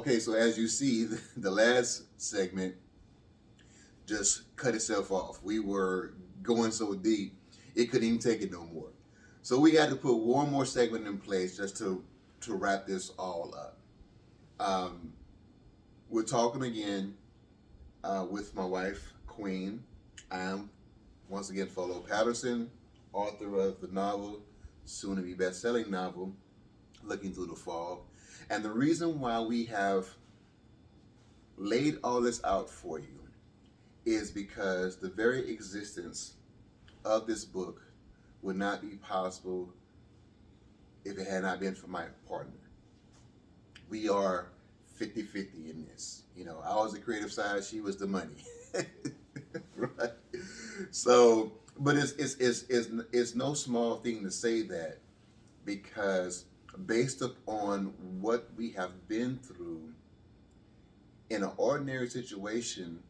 Okay, so as you see, the last segment just cut itself off. We were going so deep, it couldn't even take it no more. So we had to put one more segment in place just to wrap this all up. Um, we're talking again with my wife, Queen. I am once again Folo Patterson, author of the novel, soon to be best-selling novel, Looking Through the Fog. And the reason why we have laid all this out for you is because the very existence of this book would not be possible if it had not been for my partner. We are 50-50 in this. You know, I was the creative side, she was the money. Right? So, but it's no small thing to say that, because based upon what we have been through in an ordinary situation,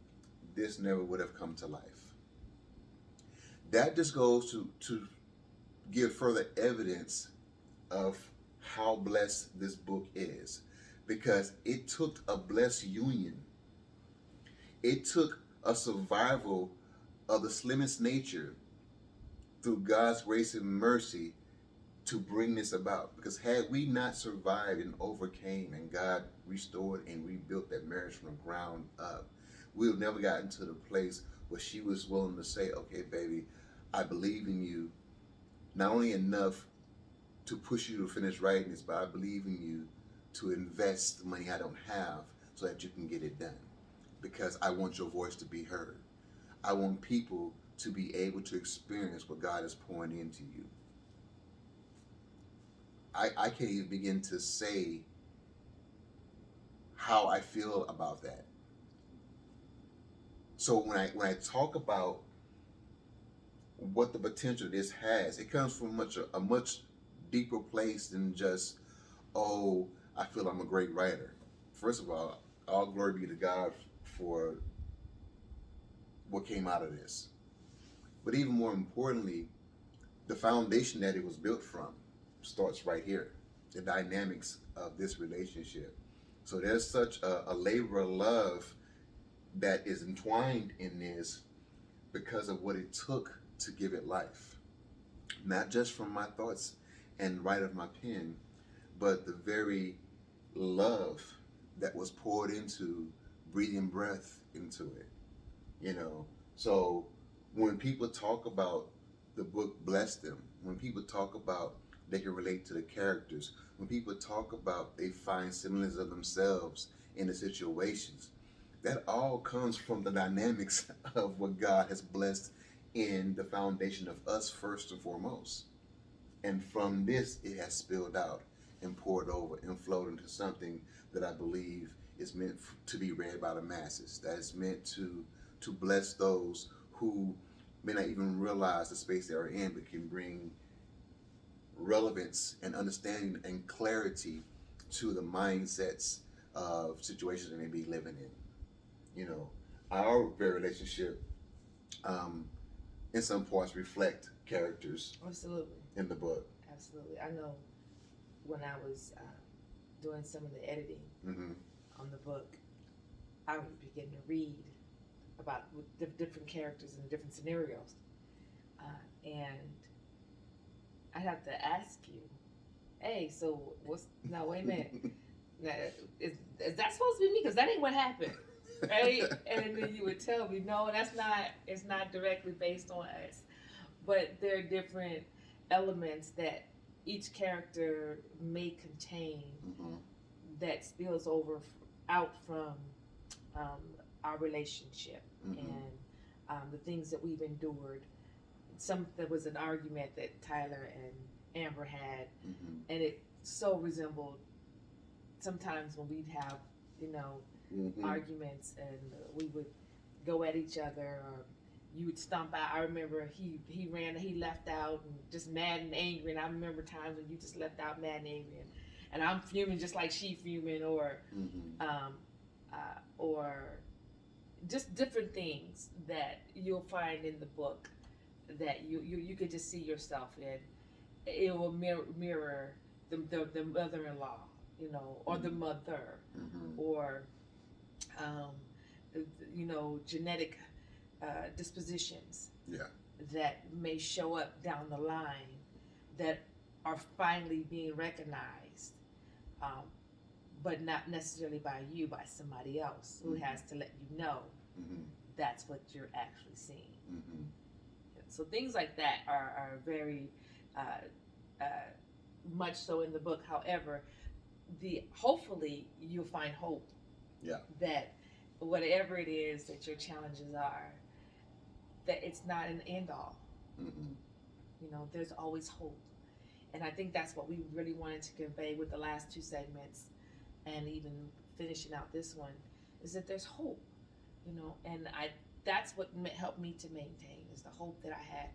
this never would have come to life. That just goes to give further evidence of how blessed this book is, because it took a blessed union. It took a survival of the slimmest nature through God's grace and mercy to bring this about. Because had we not survived and overcame, and God restored and rebuilt that marriage from the ground up, we would have never gotten to the place where she was willing to say, okay, baby, I believe in you, not only enough to push you to finish writing this, but I believe in you to invest the money I don't have so that you can get it done. Because I want your voice to be heard. I want people to be able to experience what God is pouring into you. I can't even begin to say how I feel about that. So when I talk about what the potential this has, it comes from a much deeper place than just, oh, I feel I'm a great writer. First of all glory be to God for what came out of this. But even more importantly, the foundation that it was built from starts right here. The dynamics of this relationship. So there's such a labor of love that is entwined in this because of what it took to give it life. Not just from my thoughts and write of my pen, but the very love that was poured into breathing breath into it. You know, so when people talk about the book bless them, when people talk about they can relate to the characters, when people talk about they find semblance of themselves in the situations, that all comes from the dynamics of what God has blessed in the foundation of us first and foremost. And from this, it has spilled out and poured over and flowed into something that I believe is meant to be read by the masses. That is meant to bless those who may not even realize the space they are in, but can bring relevance and understanding and clarity to the mindsets of situations they may be living in. You know, our very relationship, in some parts, reflect characters Absolutely. in the book. Absolutely. I know when I was doing some of the editing Mm-hmm. on the book, I would begin to read about different characters and different scenarios. And I'd have to ask you, hey, so what's, no, wait a minute. Now, is that supposed to be me? Because that ain't what happened. Right? And then you would tell me, no, that's not, it's not directly based on us. But there are different elements that each character may contain Mm-hmm. that spills over out from um, our relationship Mm-hmm. and the things that we've endured. There was an argument that Tyler and Amber had, Mm-hmm. and it so resembled sometimes when we'd have, you know, Mm-hmm. arguments and we would go at each other, or you would stomp out. I remember he left out and just mad and angry, and I remember times when you just left out mad and angry, and I'm fuming just like she fuming, Mm-hmm. or just different things that you'll find in the book that you could just see yourself in. It will mirror the mother-in-law, you know, or the mother, Mm-hmm. or um, you know, genetic dispositions Yeah. that may show up down the line that are finally being recognized, um, but not necessarily by you, by somebody else who Mm-hmm. has to let you know Mm-hmm. that's what you're actually seeing. Mm-hmm. So things like that are very uh, uh, much so in the book. However, the hopefully you'll find hope. Yeah. That whatever it is that your challenges are, that it's not an end all. Mm-hmm. You know, there's always hope. And I think that's what we really wanted to convey with the last two segments and even finishing out this one, is that there's hope, you know, and that's what helped me to maintain, is the hope that I had.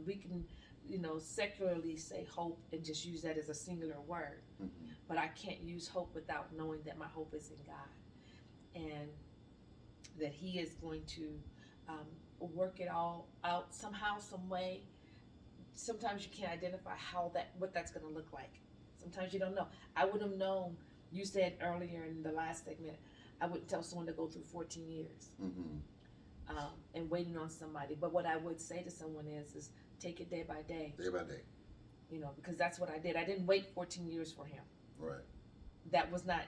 We can, you know, secularly say hope and just use that as a singular word, Mm-hmm. but I can't use hope without knowing that my hope is in God, and that He is going to work it all out somehow, some way. Sometimes you can't identify what that's going to look like. Sometimes you don't know. I would have known. You said earlier in the last segment, I wouldn't tell someone to go through 14 years Mm-hmm. and waiting on somebody. But what I would say to someone is take it day by day. Day by day. You know, because that's what I did. I didn't wait 14 years for him. Right. That was not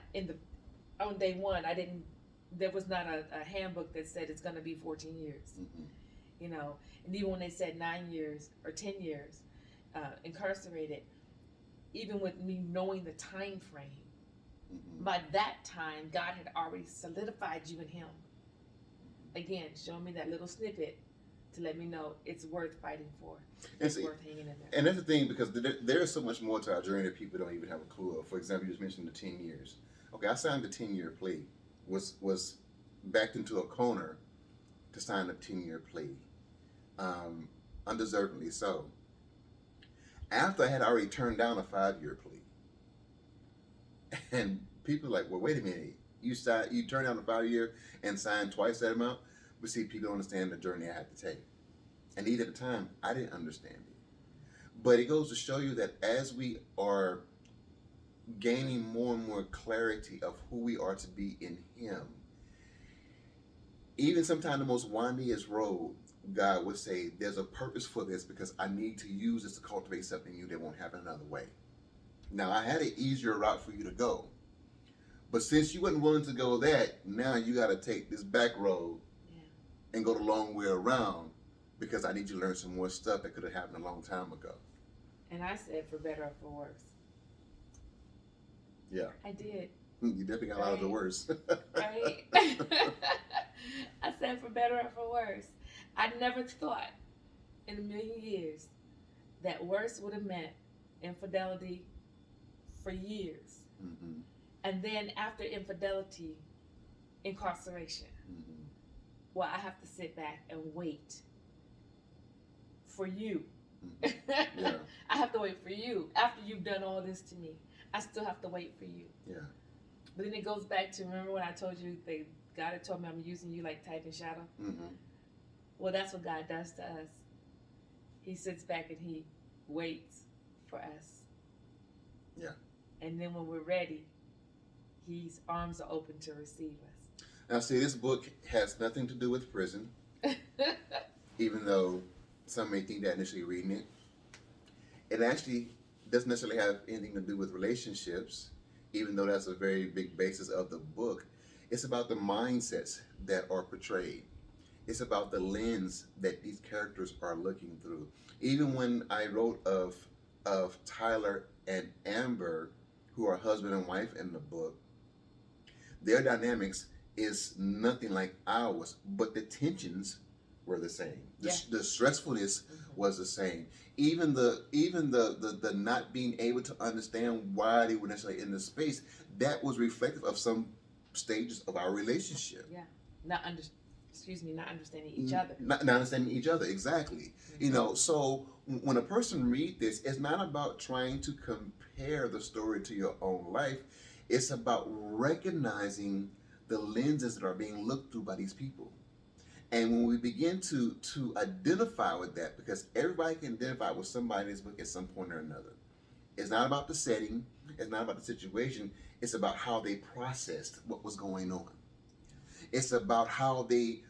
on day one. I didn't. There was not a handbook that said it's going to be 14 years. Mm-hmm. You know, and even when they said 9 years or 10 years incarcerated, even with me knowing the time frame, Mm-hmm. by that time God had already solidified you in Him. Again, showing me that little snippet to let me know it's worth fighting for. It's worth hanging in there. And that's the thing, because there is so much more to our journey that people don't even have a clue of. For example, you just mentioned the 10 years. Okay, I signed a 10-year plea. Was backed into a corner to sign a 10-year plea, undeservedly so. After I had already turned down a 5-year plea, and people are like, well, wait a minute, you turned down a 5-year and signed twice that amount. But see, people don't understand the journey I had to take, and even at the time, I didn't understand it. But it goes to show you that as we are gaining more and more clarity of who we are to be in Him, even sometimes the most windiest road, God would say, there's a purpose for this, because I need to use this to cultivate something in you that won't happen another way. Now, I had an easier route for you to go. But since you weren't willing to go that, now you got to take this back road and go the long way around, because I need you to learn some more stuff that could have happened a long time ago. And I said for better or for worse. Yeah. I did. You definitely got a lot of the worst. Right. I said for better or for worse. I never thought in a million years that worse would have meant infidelity for years. Mm-hmm. And then after infidelity, incarceration. Mm-hmm. Well, I have to sit back and wait for you. Mm-hmm. Yeah. I have to wait for you. After you've done all this to me, I still have to wait for you. Yeah. But then it goes back to, remember when I told you God had told me I'm using you like type and shadow? Mm-hmm. Well, that's what God does to us. He sits back and He waits for us. Yeah. And then when we're ready, His arms are open to receive us. Now, see, this book has nothing to do with prison, even though some may think that initially reading it. It actually doesn't necessarily have anything to do with relationships, even though that's a very big basis of the book. It's about the mindsets that are portrayed. It's about the lens that these characters are looking through. Even when I wrote of Tyler and Amber, who are husband and wife in the book, their dynamics is nothing like ours, but the tensions were the same. The stressfulness was the same. Even the not being able to understand why they were necessarily in this space, that was reflective of some stages of our relationship. Yeah. Not understanding each other. Not understanding each other, exactly. Mm-hmm. You know, so when a person reads this, it's not about trying to compare the story to your own life. It's about recognizing the lenses that are being looked through by these people. And when we begin to identify with that, because everybody can identify with somebody in this book at some point or another. It's not about the setting. It's not about the situation. It's about how they processed what was going on. It's about how they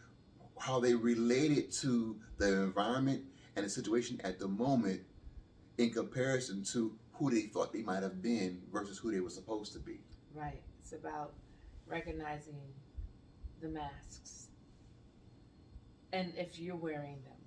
related to the environment and the situation at the moment in comparison to who they thought they might have been versus who they were supposed to be. Right. It's about recognizing the masks and if you're wearing them,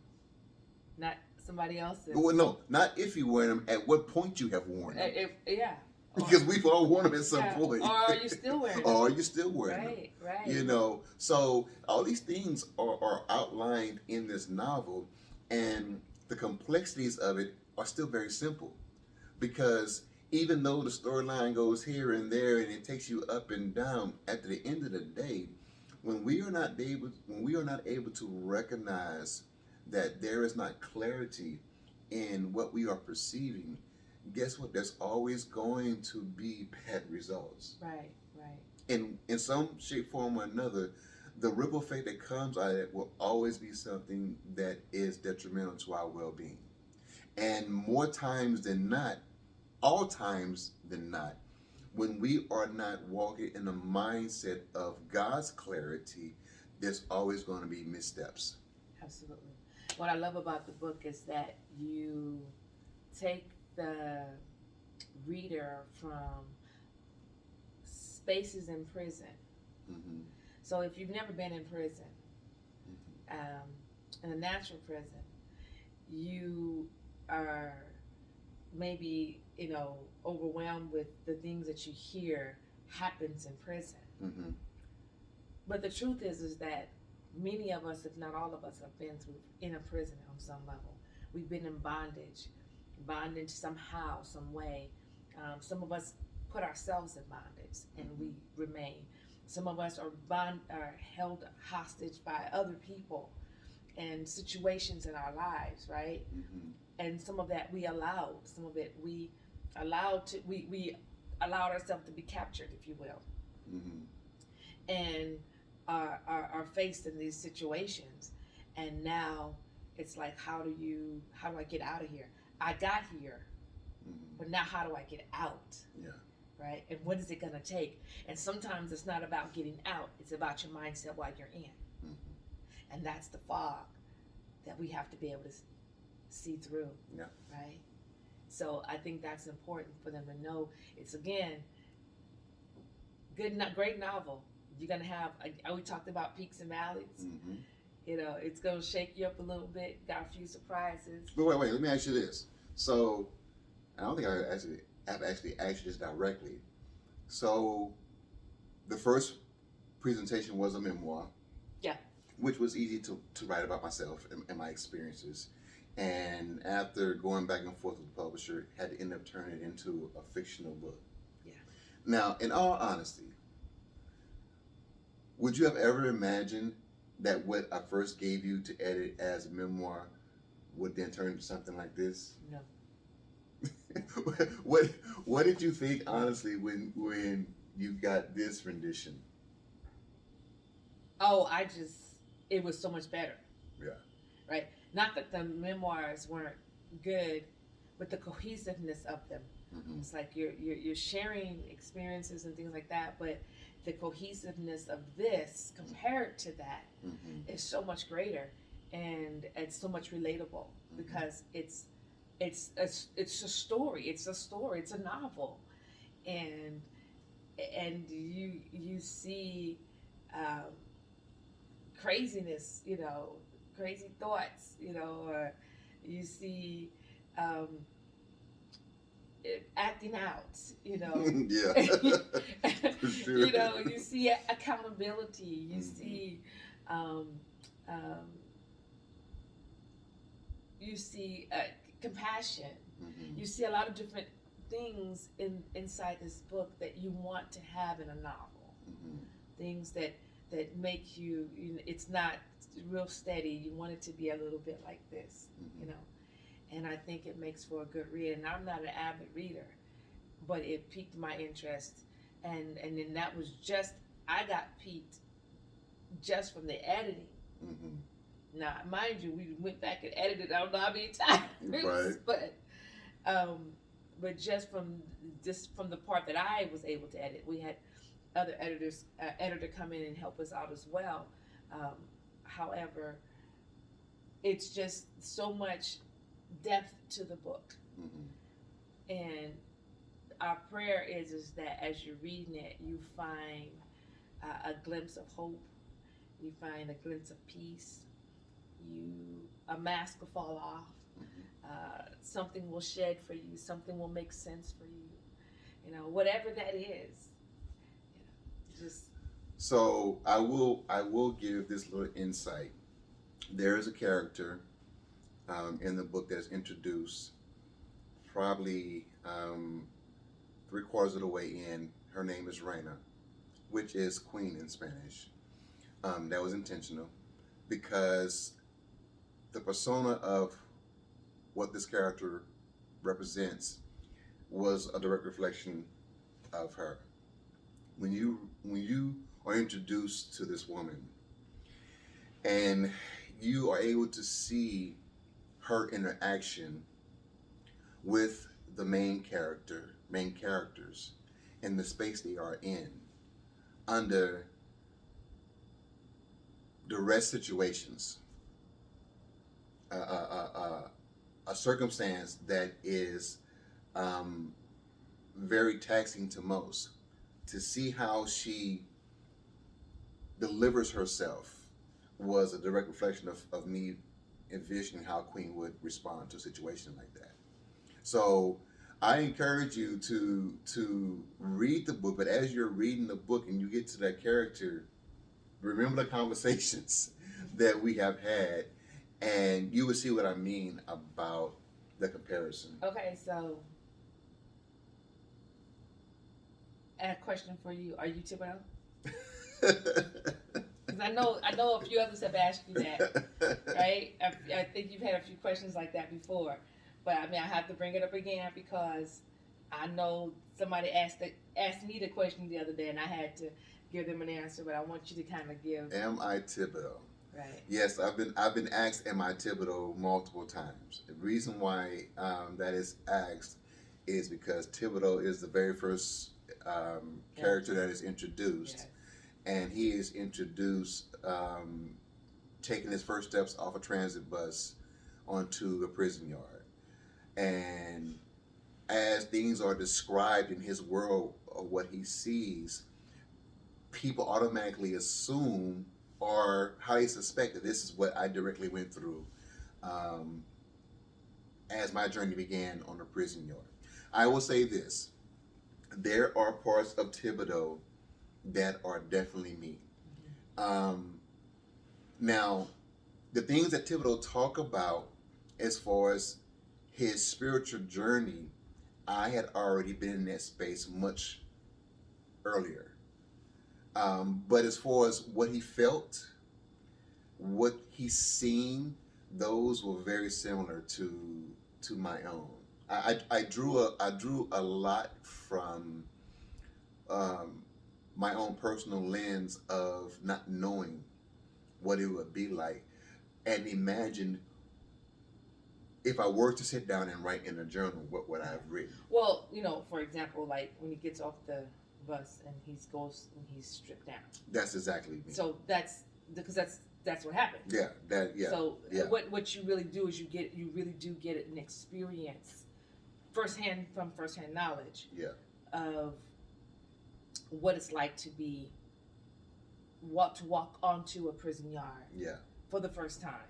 not somebody else's. Well, no, not if you wear them. At what point you have worn them? Yeah. Because we've all worn them at some Yeah. point. Or are you still wearing them? Or are you still wearing them? Right, right. You know, so all these things are outlined in this novel, and the complexities of it are still very simple. Because even though the storyline goes here and there and it takes you up and down, at the end of the day, when we are not able to recognize that there is not clarity in what we are perceiving, guess what? There's always going to be bad results. Right, right. In some shape, form, or another, the ripple effect that comes out of it will always be something that is detrimental to our well-being. And more times than not, all times than not, when we are not walking in the mindset of God's clarity, there's always going to be missteps. Absolutely. What I love about the book is that you take the reader from spaces in prison. Mm-hmm. So if you've never been in prison, in a natural prison, you are maybe, overwhelmed with the things that you hear happens in prison. Mm-hmm. But the truth is that many of us, if not all of us, have been through in a prison on some level. We've been in bondage somehow, some way. Some of us put ourselves in bondage and we remain. Some of us are held hostage by other people and situations in our lives, right? Mm-hmm. And some of that we allowed. Some of it we allowed ourselves to be captured, if you will. Mm-hmm. And are faced in these situations, and now it's like, how do I get out of here? I got here, but now how do I get out? Yeah. Right? And what is it going to take? And sometimes it's not about getting out, it's about your mindset while you're in. Mm-hmm. And that's the fog that we have to be able to see through. Yeah. Right? So I think that's important for them to know. It's, again, great novel. You're going to have, we talked about peaks and valleys. Mm-hmm. It's going to shake you up a little bit. Got a few surprises. But wait, let me ask you this. So, I don't think I've actually asked you this directly. So, the first presentation was a memoir. Yeah. Which was easy to write about myself and my experiences. And after going back and forth with the publisher, had to end up turning it into a fictional book. Yeah. Now, in all honesty, would you have ever imagined that what I first gave you to edit as a memoir would then turn into something like this? No. What did you think, honestly, when you got this rendition? Oh, it was so much better. Yeah. Right? Not that the memoirs weren't good, but the cohesiveness of them. Mm-hmm. It's like you're sharing experiences and things like that, but the cohesiveness of this compared to that Mm-hmm. is so much greater, and it's so much relatable because it's a story. It's a novel, and you see craziness, crazy thoughts, or you see acting out, Yeah. For sure. You see accountability, you see you see compassion. Mm-hmm. You see a lot of different things inside this book that you want to have in a novel. Mm-hmm. Things that make you, it's not real steady. You want it to be a little bit like this, Mm-hmm. And I think it makes for a good read. And I'm not an avid reader, but it piqued my interest, and then that was I got piqued just from the editing. Mm-hmm. Now, mind you, we went back and edited I don't know how many times, Right. but but just from the part that I was able to edit, we had other editor come in and help us out as well. However, it's just so much depth to the book, and our prayer is that as you're reading it, you find a glimpse of hope, you find a glimpse of peace, a mask will fall off, something will shed for you, something will make sense for you, whatever that is, just. So I will give this little insight. There is a character in the book that's introduced probably 3/4 of the way in. Her name is Reina, which is queen in Spanish. That was intentional because the persona of what this character represents was a direct reflection of her. When you are introduced to this woman and you are able to see her interaction with the main characters in the space they are in under duress situations, a circumstance that is very taxing to most, to see how she delivers herself was a direct reflection of me envisioning how Queen would respond to a situation like that. So I encourage you to read the book, but as you're reading the book and you get to that character, remember the conversations that we have had, and you will see what I mean about the comparison. Okay, so I have a question for you. Are you Thibodeau? Because I know a few others have asked you that, right? I think you've had a few questions like that before, but I mean I have to bring it up again because I know somebody asked me the question the other day, and I had to give them an answer. But I want you to kind of give. Am I Thibodeau? Right. Yes, I've been asked, "Am I Thibodeau?" multiple times. The reason why that is asked is because Thibodeau is the very first character that is introduced. Yes. And he is introduced taking his first steps off a transit bus onto a prison yard. And as things are described in his world of what he sees, people automatically assume or highly suspect that this is what I directly went through as my journey began on the prison yard. I will say this. There are parts of Thibodeau that are definitely me. Now, the things that Thibodeau talk about as far as his spiritual journey, I had already been in that space much earlier. But as far as what he felt, what he's seen, those were very similar to my own. I drew a lot from my own personal lens of not knowing what it would be like, and imagine if I were to sit down and write in a journal, what would I have written? Well, for example, like when he gets off the bus and he's stripped down. That's exactly me. So that's because that's what happened. Yeah. So yeah. What you really do is you really do get an experience firsthand knowledge. Yeah. Of what it's like to walk onto a prison yard. Yeah. For the first time.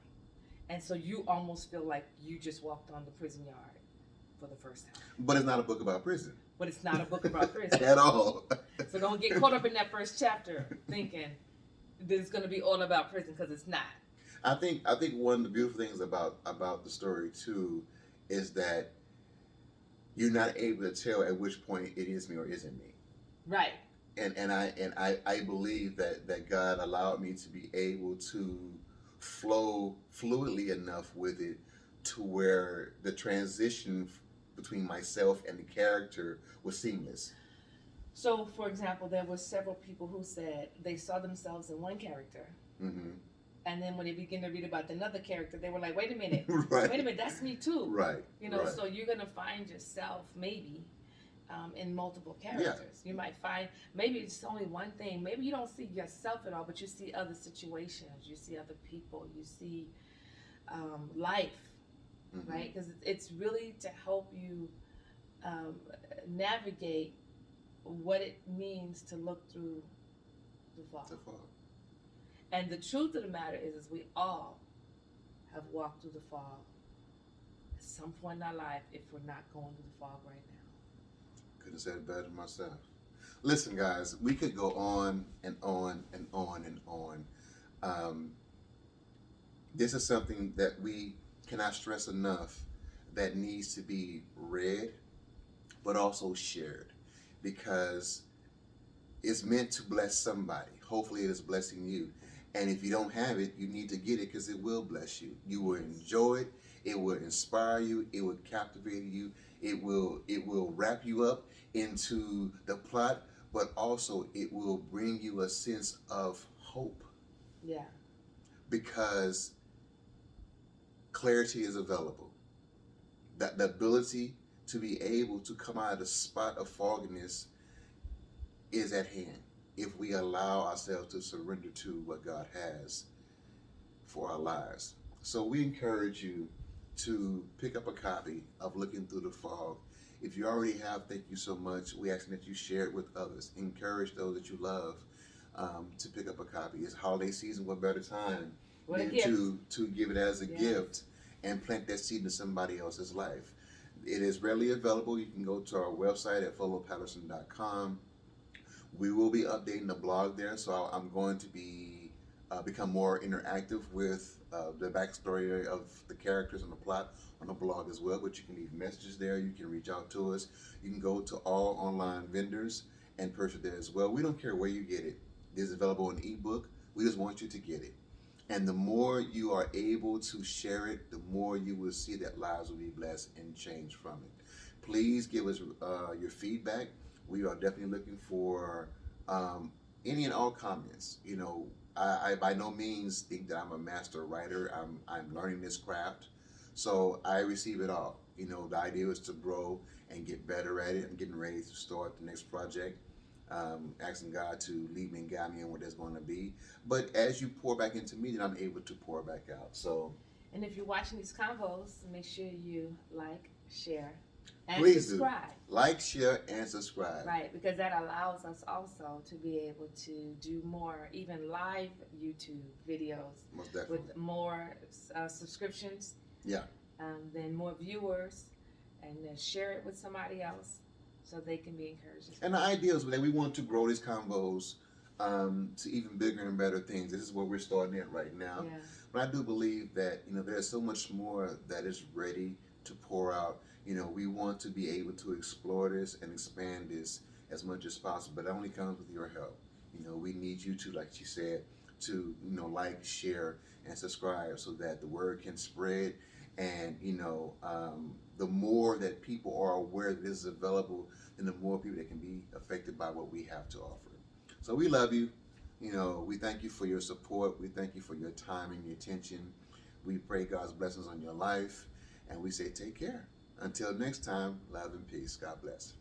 And so you almost feel like you just walked on the prison yard for the first time. But it's not a book about prison. But it's not a book about prison. At all. So don't get caught up in that first chapter thinking that it's going to be all about prison, because it's not. I think one of the beautiful things about the story too is that you're not able to tell at which point it is me or isn't me. Right. And I believe that God allowed me to be able to flow fluidly enough with it to where the transition between myself and the character was seamless. So, for example, there were several people who said they saw themselves in one character, mm-hmm. And then when they begin to read about another character, they were like, wait a minute, Right. wait a minute, that's me too. Right. You know, Right. so you're going to find yourself maybe in multiple characters. You might find maybe it's only one thing. Maybe you don't see yourself at all, but you see other situations, you see other people, you see life, Mhm. right? Because it's really to help you navigate what it means to look through the fog. The fog. And the truth of the matter is we all have walked through the fog at some point in our life if we're not going through the fog right now. Couldn't have said it better myself. Listen, guys, we could go on and on and on and on. This is something that we cannot stress enough that needs to be read, but also shared, because it's meant to bless somebody. Hopefully, it is blessing you. And if you don't have it, you need to get it because it will bless you. You will enjoy it. It will inspire you. It will captivate you. It will wrap you up into the plot, but also it will bring you a sense of hope. Yeah. Because clarity is available. That the ability to be able to come out of the spot of fogginess is at hand if we allow ourselves to surrender to what God has for our lives. So we encourage you to pick up a copy of Looking Through the Fog. If you already have, thank you so much. We ask that you share it with others. Encourage those that you love to pick up a copy. It's holiday season. What better time than to give it as a gift and plant that seed in somebody else's life. It is readily available. You can go to our website at folopatterson.com. We will be updating the blog there, so I'm going to be become more interactive with the backstory of the characters and the plot on the blog as well. But you can leave messages there. You can reach out to us. You can go to all online vendors and purchase there as well. We don't care where you get it. It is available in ebook. We just want you to get it. And the more you are able to share it, the more you will see that lives will be blessed and changed from it. Please give us your feedback. We are definitely looking for any and all comments. You know, I by no means think that I'm a master writer. I'm learning this craft, so I receive it all. You know, the idea is to grow and get better at it. I'm getting ready to start the next project. Asking God to lead me and guide me in what that's going to be. But as you pour back into me, then I'm able to pour back out. So, and if you're watching these convos, make sure you like, share, and please subscribe. Do. Like, share, and subscribe. Right, because that allows us also to be able to do more, even live YouTube videos with more subscriptions. Yeah. Then more viewers, and then share it with somebody else, so they can be encouraged. And the idea is that we want to grow these combos to even bigger and better things. This is where we're starting at right now. Yeah. But I do believe that, you know, there's so much more that is ready to pour out. You know, we want to be able to explore this and expand this as much as possible. But it only comes with your help. You know, we need you to, like she said, to, you know, like, share, and subscribe so that the word can spread. And, you know, the more that people are aware that this is available, then the more people that can be affected by what we have to offer. So we love you. You know, we thank you for your support. We thank you for your time and your attention. We pray God's blessings on your life. And we say take care. Until next time, love and peace. God bless.